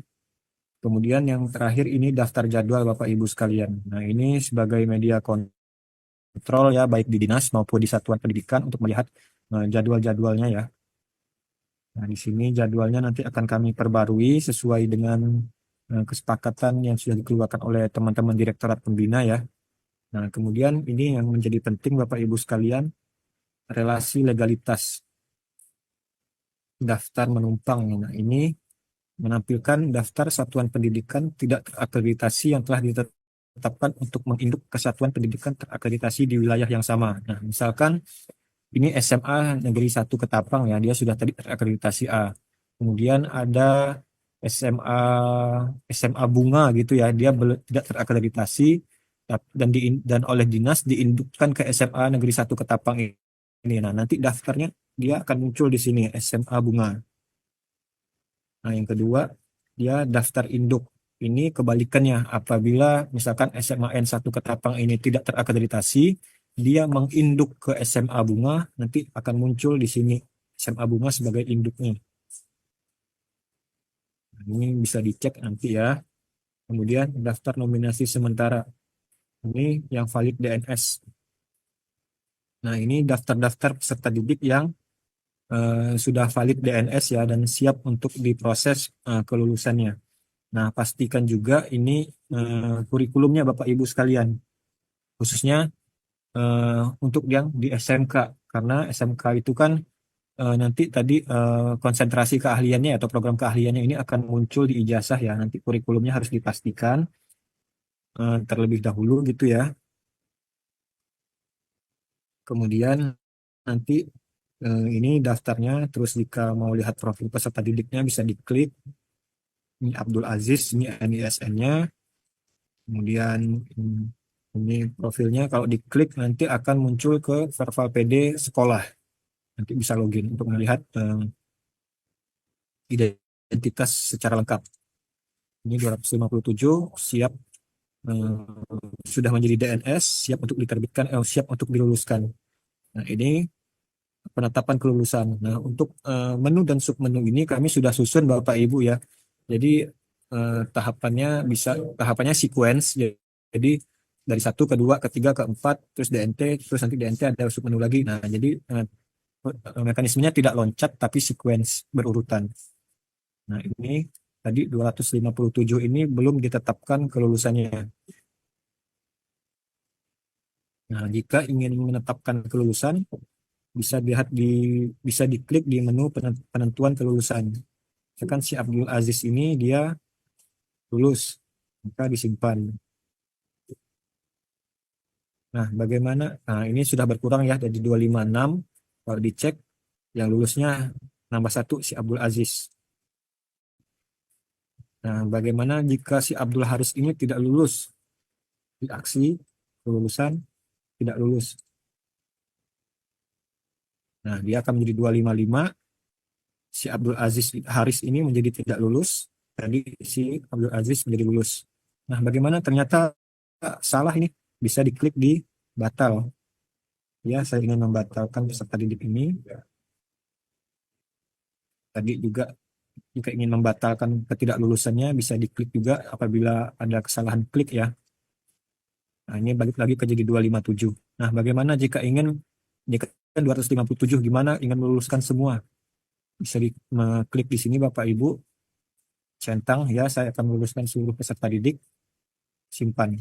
Kemudian yang terakhir ini daftar jadwal Bapak Ibu sekalian. Nah, ini sebagai media kontrol ya, baik di dinas maupun di satuan pendidikan untuk melihat jadwal-jadwalnya ya. Nah, di sini jadwalnya nanti akan kami perbarui sesuai dengan kesepakatan yang sudah dikeluarkan oleh teman-teman Direktorat Pembina ya. Nah, kemudian ini yang menjadi penting Bapak Ibu sekalian, relasi legalitas daftar menumpang. Nah, ini menampilkan daftar satuan pendidikan tidak terakreditasi yang telah ditetapkan untuk menginduk kesatuan pendidikan terakreditasi di wilayah yang sama. Nah, misalkan ini SMA Negeri 1 Ketapang ya, dia sudah tadi terakreditasi A. Kemudian ada SMA SMA Bunga gitu ya, dia tidak terakreditasi dan oleh dinas diindukkan ke SMA Negeri 1 Ketapang ini. Nah, nanti daftarnya dia akan muncul di sini SMA Bunga. Nah, yang kedua, dia daftar induk. Ini kebalikannya, apabila misalkan SMA N1 Ketapang ini tidak terakreditasi, dia menginduk ke SMA Bunga, nanti akan muncul di sini SMA Bunga sebagai induknya. Nah, ini bisa dicek nanti ya. Kemudian daftar nominasi sementara. Ini yang valid DNS. Nah, ini daftar-daftar peserta didik yang sudah valid DNS ya dan siap untuk diproses kelulusannya. Nah, pastikan juga ini kurikulumnya Bapak Ibu sekalian, khususnya untuk yang di SMK, karena SMK itu kan nanti tadi konsentrasi keahliannya atau program keahliannya ini akan muncul di ijazah ya. Nanti kurikulumnya harus dipastikan terlebih dahulu gitu ya. Kemudian nanti ini daftarnya, terus jika mau lihat profil peserta didiknya bisa diklik. Ini Abdul Aziz, ini NISN-nya. Kemudian ini profilnya, kalau diklik nanti akan muncul ke Verval PD sekolah. Nanti bisa login untuk melihat identitas secara lengkap. Ini 257 siap, sudah menjadi DNS, siap untuk diterbitkan, siap untuk diluluskan. Nah, ini penetapan kelulusan. Nah, untuk menu dan submenu ini kami sudah susun Bapak Ibu ya. Jadi tahapannya sequence. Jadi dari satu, kedua, ketiga, keempat, terus DNT, terus nanti DNT ada submenu lagi. Nah, jadi mekanismenya tidak loncat tapi sequence berurutan. Nah, ini tadi 257 ini belum ditetapkan kelulusannya. Nah, jika ingin menetapkan kelulusan, bisa diklik di menu penentuan kelulusan. Misalkan si Abdul Aziz ini dia lulus, maka disimpan. Nah, bagaimana? Nah, ini sudah berkurang ya dari 256. Kalau dicek, yang lulusnya nambah satu si Abdul Aziz. Nah, bagaimana jika si Abdul Haris ini tidak lulus di aksi kelulusan, tidak lulus? Nah, dia akan menjadi 255. Si Abdul Aziz Haris ini menjadi tidak lulus. Tadi si Abdul Aziz menjadi lulus. Nah, bagaimana ternyata salah ini? Bisa diklik di batal. Ya, saya ingin membatalkan peserta didik ini. Tadi juga jika ingin membatalkan ketidaklulusannya bisa diklik juga apabila ada kesalahan klik ya. Nah, ini balik lagi ke jadi 257. Nah, bagaimana jika jika 257 gimana ingin meluluskan semua? Bisa klik di sini Bapak Ibu, centang ya, saya akan meluluskan seluruh peserta didik, simpan.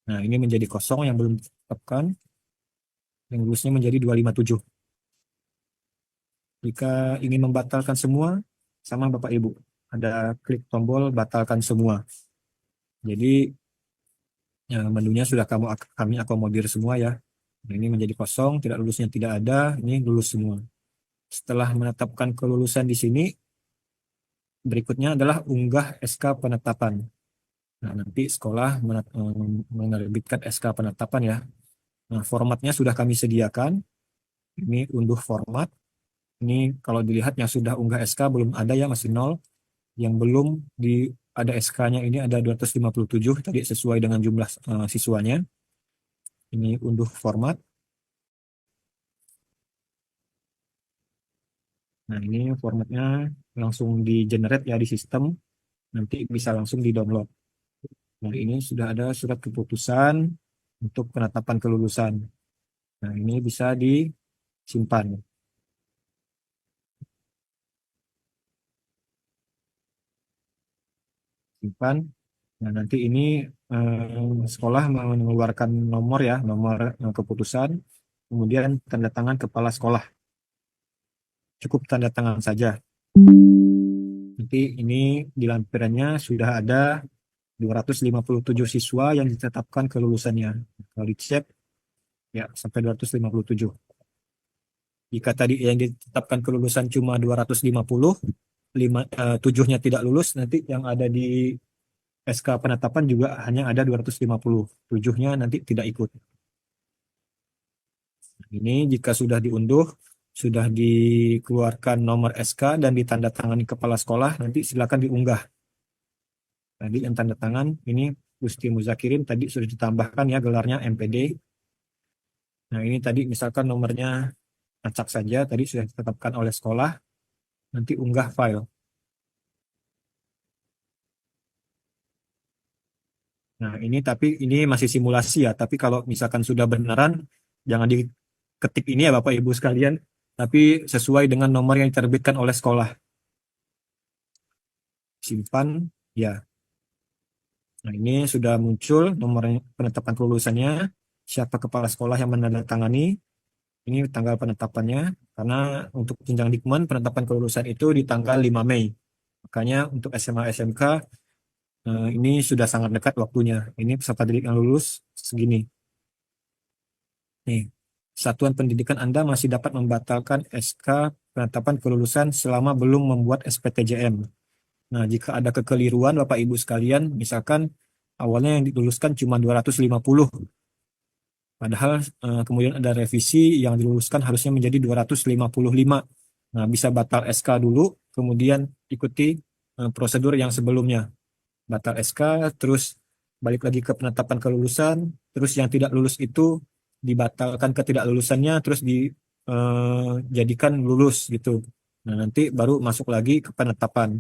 Nah, ini menjadi kosong yang belum ditetapkan, yang lulusnya menjadi 257. Jika ingin membatalkan semua, sama Bapak Ibu, ada klik tombol batalkan semua. Jadi ya, menunya sudah kami akomodir semua ya. Nah, ini menjadi kosong, tidak lulusnya tidak ada, ini lulus semua. Setelah menetapkan kelulusan di sini, berikutnya adalah unggah SK penetapan. Nah, nanti sekolah menerbitkan SK penetapan ya. Nah, formatnya sudah kami sediakan. Ini unduh format. Ini kalau dilihat yang sudah unggah SK belum ada ya, masih 0. Yang belum ada SK-nya ini ada 257 tadi sesuai dengan jumlah siswanya. Ini unduh format. Nah, ini formatnya langsung di generate ya di sistem, nanti bisa langsung di download. Nah, ini sudah ada surat keputusan untuk penetapan kelulusan. Nah, ini bisa disimpan. Simpan. Nah, nanti ini sekolah mengeluarkan nomor ya, nomor keputusan, kemudian tanda tangan kepala sekolah. Cukup tanda tangan saja. Nanti ini di lampirannya sudah ada 257 siswa yang ditetapkan kelulusannya. Kalau dicek, ya sampai 257. Jika tadi yang ditetapkan kelulusan cuma 250, 7-nya tidak lulus, nanti yang ada di SK penetapan juga hanya ada 250. 7-nya nanti tidak ikut. Ini jika sudah diunduh, sudah dikeluarkan nomor SK dan ditandatangani kepala sekolah, nanti silakan diunggah. Tadi yang tanda tangan ini Gusti Muzakirin tadi sudah ditambahkan ya gelarnya MPD. Nah, ini tadi misalkan nomornya acak saja, tadi sudah ditetapkan oleh sekolah, nanti unggah file. Nah, ini tapi ini masih simulasi ya, tapi kalau misalkan sudah beneran, jangan diketik ini ya Bapak Ibu sekalian, tapi sesuai dengan nomor yang diterbitkan oleh sekolah. Simpan, ya. Nah, ini sudah muncul nomor penetapan kelulusannya, siapa kepala sekolah yang menandatangani, ini tanggal penetapannya, karena untuk jenjang Dikmen penetapan kelulusan itu di tanggal 5 Mei. Makanya untuk SMA SMK ini sudah sangat dekat waktunya. Ini peserta didik yang lulus segini. Nih, Satuan Pendidikan Anda masih dapat membatalkan SK penetapan kelulusan selama belum membuat SPTJM. Nah, jika ada kekeliruan Bapak Ibu sekalian, misalkan awalnya yang diluluskan cuma 250, padahal kemudian ada revisi yang diluluskan harusnya menjadi 255. Nah, bisa batal SK dulu, kemudian ikuti prosedur yang sebelumnya. Batal SK, terus balik lagi ke penetapan kelulusan, terus yang tidak lulus itu dibatalkan ketidaklulusannya, terus dijadikan lulus gitu. Nah, nanti baru masuk lagi ke penetapan.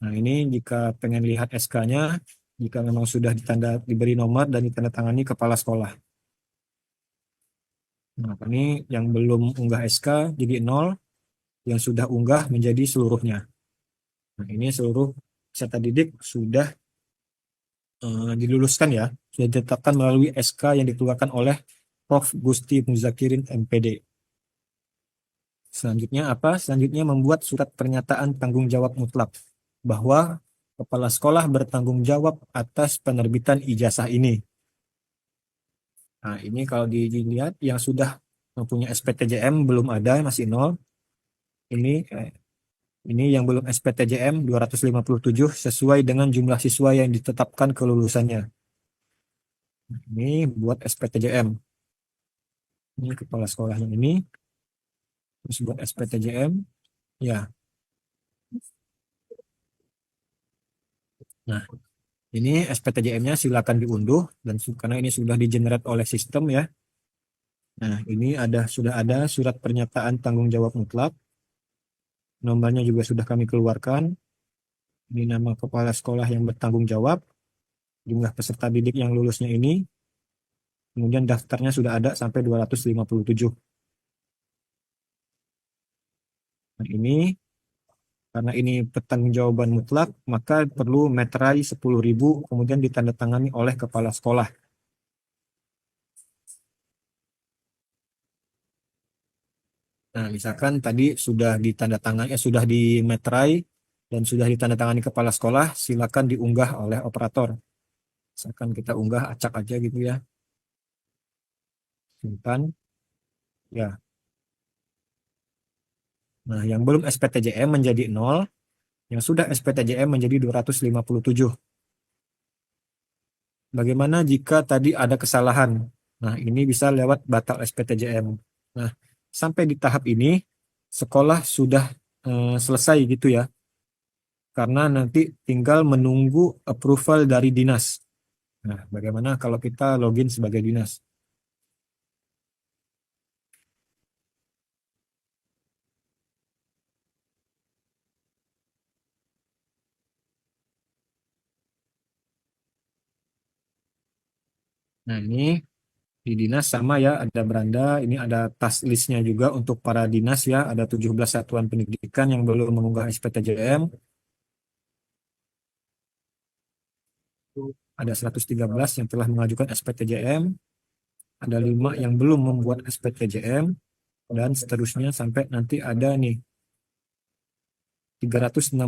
Nah, ini jika pengen lihat SK-nya, jika memang sudah diberi nomor dan ditandatangani kepala sekolah. Nah, ini yang belum unggah SK jadi 0, yang sudah unggah menjadi seluruhnya. Nah, ini seluruh peserta didik sudah diluluskan ya, sudah ditetapkan melalui SK yang dikeluarkan oleh Prof. Gusti Muzakirin MPD. Selanjutnya apa? Selanjutnya membuat surat pernyataan tanggung jawab mutlak bahwa kepala sekolah bertanggung jawab atas penerbitan ijazah ini. Nah, ini kalau dilihat yang sudah mempunyai SPTJM belum ada, masih 0. Ini ini yang belum SPTJM 257 sesuai dengan jumlah siswa yang ditetapkan kelulusannya. Ini buat SPTJM. Ini kepala sekolahnya ini. Terus buat SPTJM. Ya. Nah, ini SPTJM-nya silakan diunduh dan karena ini sudah di-generate oleh sistem ya. Nah, ini sudah ada surat pernyataan tanggung jawab mutlak. Nomornya juga sudah kami keluarkan. Ini nama kepala sekolah yang bertanggung jawab, jumlah peserta didik yang lulusnya ini, kemudian daftarnya sudah ada sampai 257. Nah, ini karena ini pertanggungjawaban mutlak, maka perlu meterai 10.000 kemudian ditandatangani oleh kepala sekolah. Nah, misalkan tadi sudah ditandatangani, sudah dimeterai dan sudah ditandatangani kepala sekolah, silakan diunggah oleh operator. Misalkan kita unggah acak aja gitu ya. Simpan. Ya. Nah, yang belum SPTJM menjadi 0, yang sudah SPTJM menjadi 257. Bagaimana jika tadi ada kesalahan? Nah, ini bisa lewat batal SPTJM. Nah, sampai di tahap ini, sekolah sudah selesai gitu ya. Karena nanti tinggal menunggu approval dari dinas. Nah, bagaimana kalau kita login sebagai dinas? Nah, ini di dinas sama ya, ada beranda, ini ada task listnya juga untuk para dinas ya, ada 17 satuan pendidikan yang belum mengunggah SPTJM, ada 113 yang telah mengajukan SPTJM, ada 5 yang belum membuat SPTJM, dan seterusnya sampai nanti ada nih 366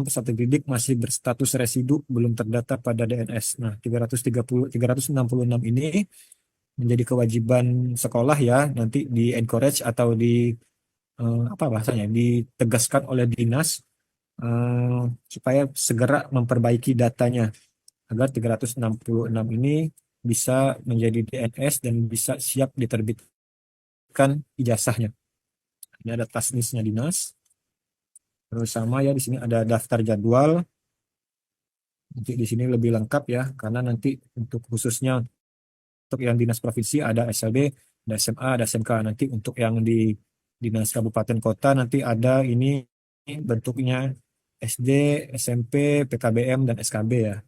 peserta didik masih berstatus residu belum terdata pada DNS. Nah, 366 ini menjadi kewajiban sekolah ya, nanti di encourage atau di apa bahasanya, ditegaskan oleh dinas eh, supaya segera memperbaiki datanya agar 366 ini bisa menjadi DNS dan bisa siap diterbitkan ijazahnya. Ini ada tasnisnya dinas. Terus sama ya, di sini ada daftar jadwal. Nanti di sini lebih lengkap ya, karena nanti untuk khususnya untuk yang dinas provinsi ada SLB, ada SMA, ada SMK. Nanti untuk yang di dinas kabupaten kota nanti ada ini bentuknya SD, SMP, PKBM, dan SKB ya.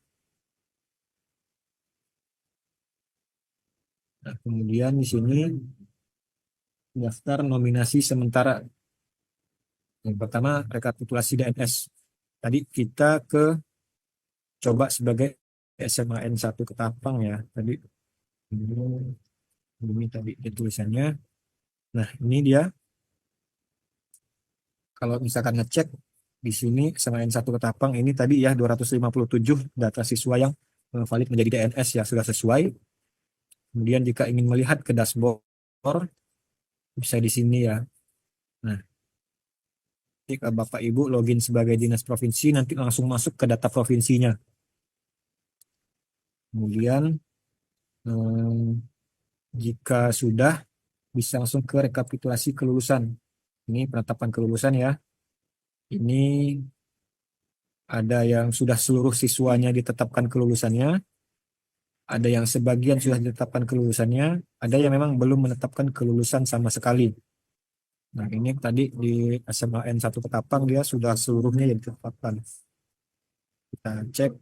Nah, kemudian di sini daftar nominasi sementara. Yang pertama rekapitulasi DNS. Tadi kita coba sebagai SMAN 1 Ketapang ya. Tadi ini tadi tulisannya. Nah, ini dia. Kalau misalkan ngecek di sini SMAN 1 Ketapang ini tadi ya 257 data siswa yang valid menjadi DNS ya sudah sesuai. Kemudian jika ingin melihat ke dashboard bisa di sini ya. Nah, jika Bapak Ibu login sebagai dinas provinsi nanti langsung masuk ke data provinsinya. Kemudian jika sudah bisa langsung ke rekapitulasi kelulusan. Ini penetapan kelulusan ya. Ini ada yang sudah seluruh siswanya ditetapkan kelulusannya, ada yang sebagian sudah ditetapkan kelulusannya, ada yang memang belum menetapkan kelulusan sama sekali. Nah, ini tadi di SMAN 1 Ketapang dia sudah seluruhnya yang ditetapkan. Kita cek.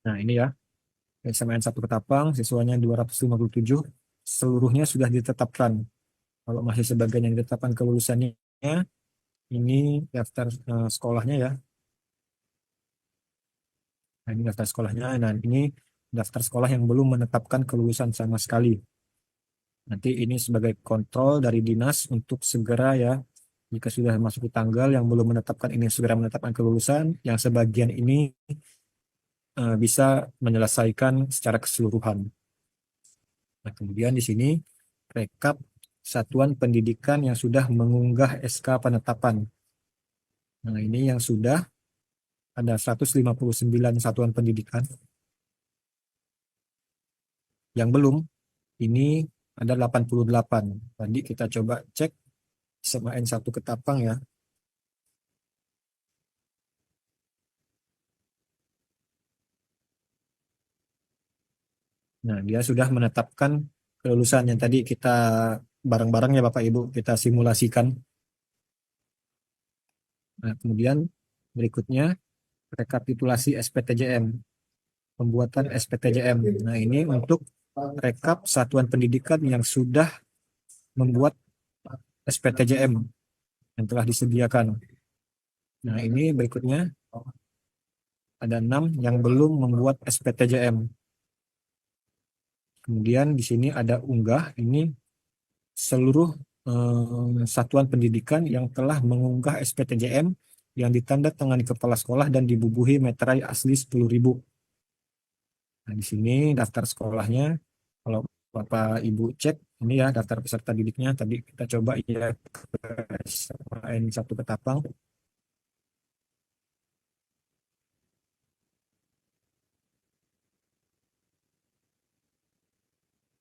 Nah, ini ya, SMAN 1 Ketapang, siswanya 257, seluruhnya sudah ditetapkan. Kalau masih sebagian yang ditetapkan kelulusannya, ini daftar sekolahnya ya. Nah, ini daftar sekolahnya. Nah, ini daftar sekolah yang belum menetapkan kelulusan sama sekali. Nanti ini sebagai kontrol dari dinas untuk segera ya, jika sudah masuk di tanggal yang belum menetapkan ini segera menetapkan kelulusan, yang sebagian ini bisa menyelesaikan secara keseluruhan. Nah, kemudian di sini rekap satuan pendidikan yang sudah mengunggah SK penetapan. Nah, ini yang sudah ada 159 satuan pendidikan. Yang belum, ini ada 88. Tadi kita coba cek SMAN 1 Ketapang ya. Nah, dia sudah menetapkan kelulusan yang tadi kita bareng-bareng ya Bapak Ibu, kita simulasikan. Nah, kemudian berikutnya rekapitulasi SPTJM, pembuatan SPTJM. Nah, ini untuk rekap satuan pendidikan yang sudah membuat SPTJM yang telah disediakan. Nah, ini berikutnya ada 6 yang belum membuat SPTJM. Kemudian di sini ada unggah, ini seluruh satuan pendidikan yang telah mengunggah SPTJM yang ditandatangani kepala sekolah dan dibubuhi meterai asli 10.000. Nah, di sini daftar sekolahnya. Kalau Bapak Ibu cek, ini ya daftar peserta didiknya. Tadi kita coba ya ke SMAN 1 Ketapang.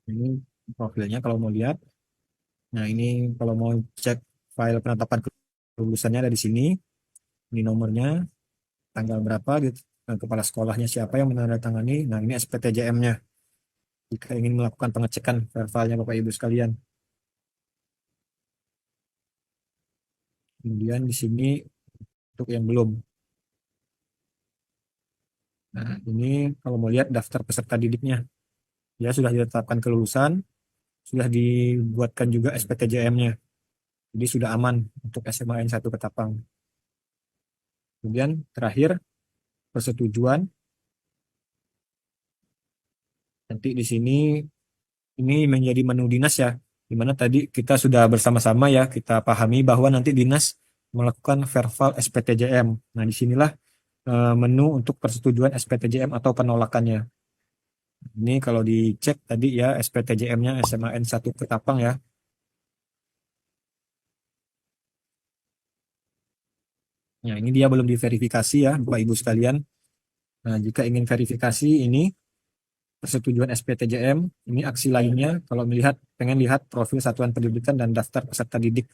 Ini profilnya kalau mau lihat. Nah, ini kalau mau cek file penetapan kelulusannya ada di sini. Ini nomornya, tanggal berapa, gitu. Nah, kepala sekolahnya siapa yang menandatangani. Nah, ini SPTJM-nya. Jika ingin melakukan pengecekan filenya Bapak Ibu sekalian. Kemudian di sini untuk yang belum. Nah, ini kalau mau lihat daftar peserta didiknya, ya sudah ditetapkan kelulusan, sudah dibuatkan juga SPTJM-nya. Jadi sudah aman untuk SMA N1 Ketapang. Kemudian terakhir persetujuan. Nanti di sini ini menjadi menu dinas ya, di mana tadi kita sudah bersama-sama ya kita pahami bahwa nanti dinas melakukan verval SPTJM. Nah, disinilah menu untuk persetujuan SPTJM atau penolakannya. Ini kalau dicek tadi ya SPTJM-nya SMA N1 Ketapang ya. Nah, ini dia belum diverifikasi ya, Bapak Ibu sekalian. Nah, jika ingin verifikasi ini persetujuan SPTJM, ini aksi lainnya kalau melihat pengen lihat profil satuan pendidikan dan daftar peserta didik.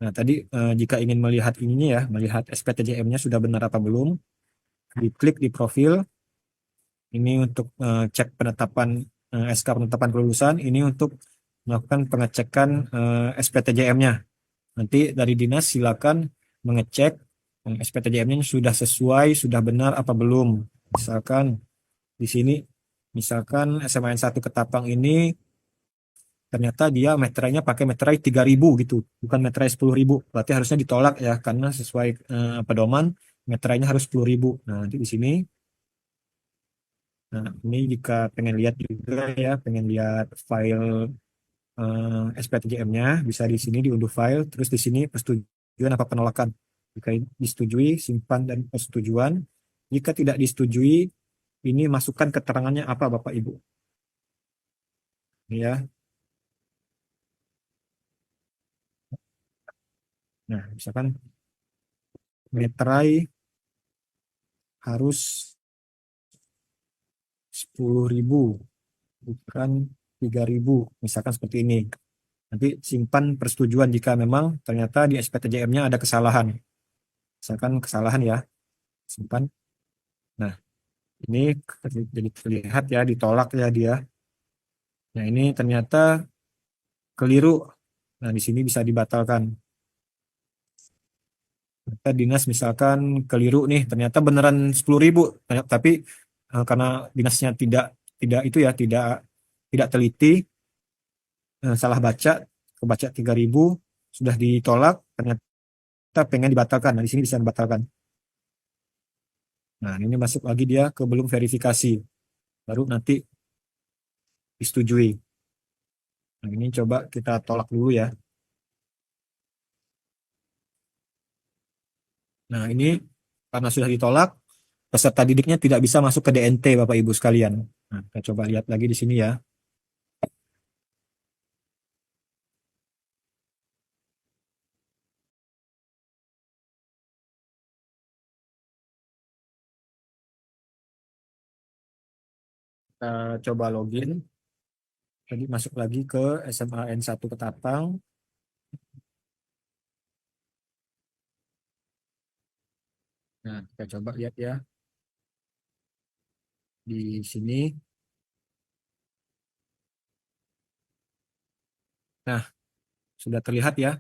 Nah, tadi jika ingin melihat ininya ya, melihat SPTJM-nya sudah benar apa belum, diklik di profil. Ini untuk cek penetapan SK penetapan kelulusan, ini untuk melakukan pengecekan SPTJM-nya. Nanti dari dinas silakan mengecek SPTJM-nya sudah sesuai, sudah benar apa belum. Misalkan di sini, misalkan SMAN 1 Ketapang ini ternyata dia meterainya pakai meterai 3.000 gitu, bukan meterai 10.000. Berarti harusnya ditolak ya, karena sesuai pedoman meterainya harus 10.000. Nah, nanti di sini, nah ini jika pengen lihat juga ya, pengen lihat file SPTJM-nya, bisa di sini diunduh file, terus di sini persetujuan apa penolakan. Jika disetujui, simpan dan persetujuan. Jika tidak disetujui, ini masukkan keterangannya apa Bapak Ibu. Ini ya. Nah, misalkan meterai harus 10.000, bukan 3.000. Misalkan seperti ini. Nanti simpan persetujuan jika memang ternyata di SPTJM-nya ada kesalahan. Misalkan kesalahan ya, simpan. Nah, ini jadi terlihat ya, ditolak ya dia. Nah, ini ternyata keliru. Nah, di sini bisa dibatalkan. Kita dinas misalkan keliru nih, ternyata beneran 10.000, tapi karena dinasnya tidak tidak itu ya, tidak teliti, salah baca, kebaca 3.000, sudah ditolak, ternyata pengen dibatalkan. Nah, di sini bisa dibatalkan. Nah, ini masuk lagi dia ke belum verifikasi, baru nanti disetujui. Nah, ini coba kita tolak dulu ya. Nah, ini karena sudah ditolak, peserta didiknya tidak bisa masuk ke DNT, Bapak Ibu sekalian. Nah, kita coba lihat lagi di sini ya. Kita coba login. Jadi masuk lagi ke SMA N1 Ketapang. Nah, kita coba lihat ya di sini. Nah, sudah terlihat ya,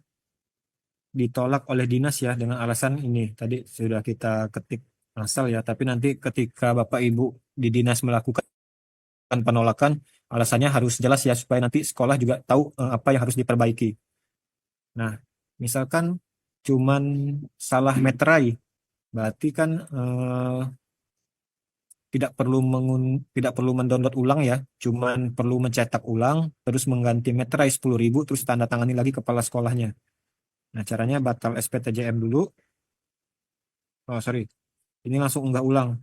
ditolak oleh dinas ya dengan alasan ini. Tadi sudah kita ketik asal ya, tapi nanti ketika Bapak Ibu di dinas melakukan penolakan, alasannya harus jelas ya supaya nanti sekolah juga tahu apa yang harus diperbaiki. Nah, misalkan cuman salah meterai, berarti kan tidak perlu mendownload ulang ya, cuman perlu mencetak ulang, terus mengganti meterai 10.000, terus tanda tangani lagi kepala sekolahnya. Nah, caranya batal SPTJM dulu. Oh, sorry. Ini langsung unggah ulang.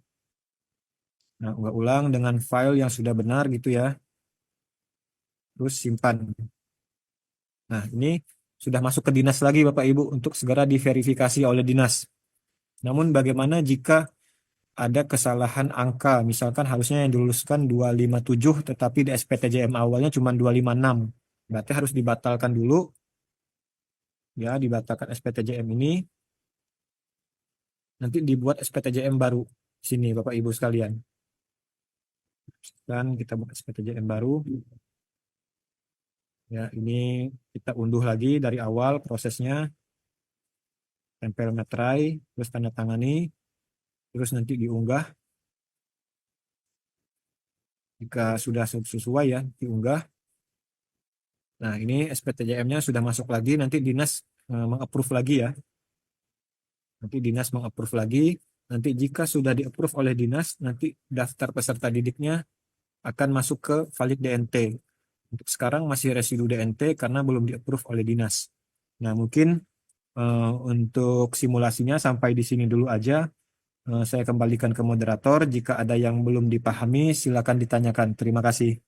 Nah, unggah ulang dengan file yang sudah benar gitu ya. Terus simpan. Nah, ini sudah masuk ke dinas lagi Bapak Ibu untuk segera diverifikasi oleh dinas. Namun bagaimana jika ada kesalahan angka? Misalkan harusnya yang diluluskan 257 tetapi di SPTJM awalnya cuma 256. Berarti harus dibatalkan dulu ya, dibatalkan SPTJM ini, nanti dibuat SPTJM baru sini Bapak Ibu sekalian. Dan kita buat SPTJM baru ya, ini kita unduh lagi dari awal prosesnya. tempel meterai, terus tanda tangani, terus nanti diunggah. Jika sudah sesuai ya, diunggah. Nah, ini SPTJM-nya sudah masuk lagi, nanti dinas mengapprove lagi ya. Nanti dinas mengapprove lagi. Nanti jika sudah di-approve oleh dinas, nanti daftar peserta didiknya akan masuk ke valid DNT. Untuk sekarang masih residu DNT karena belum di-approve oleh dinas. Nah, mungkin untuk simulasinya sampai di sini dulu aja. Saya kembalikan ke moderator. Jika ada yang belum dipahami, silakan ditanyakan. Terima kasih.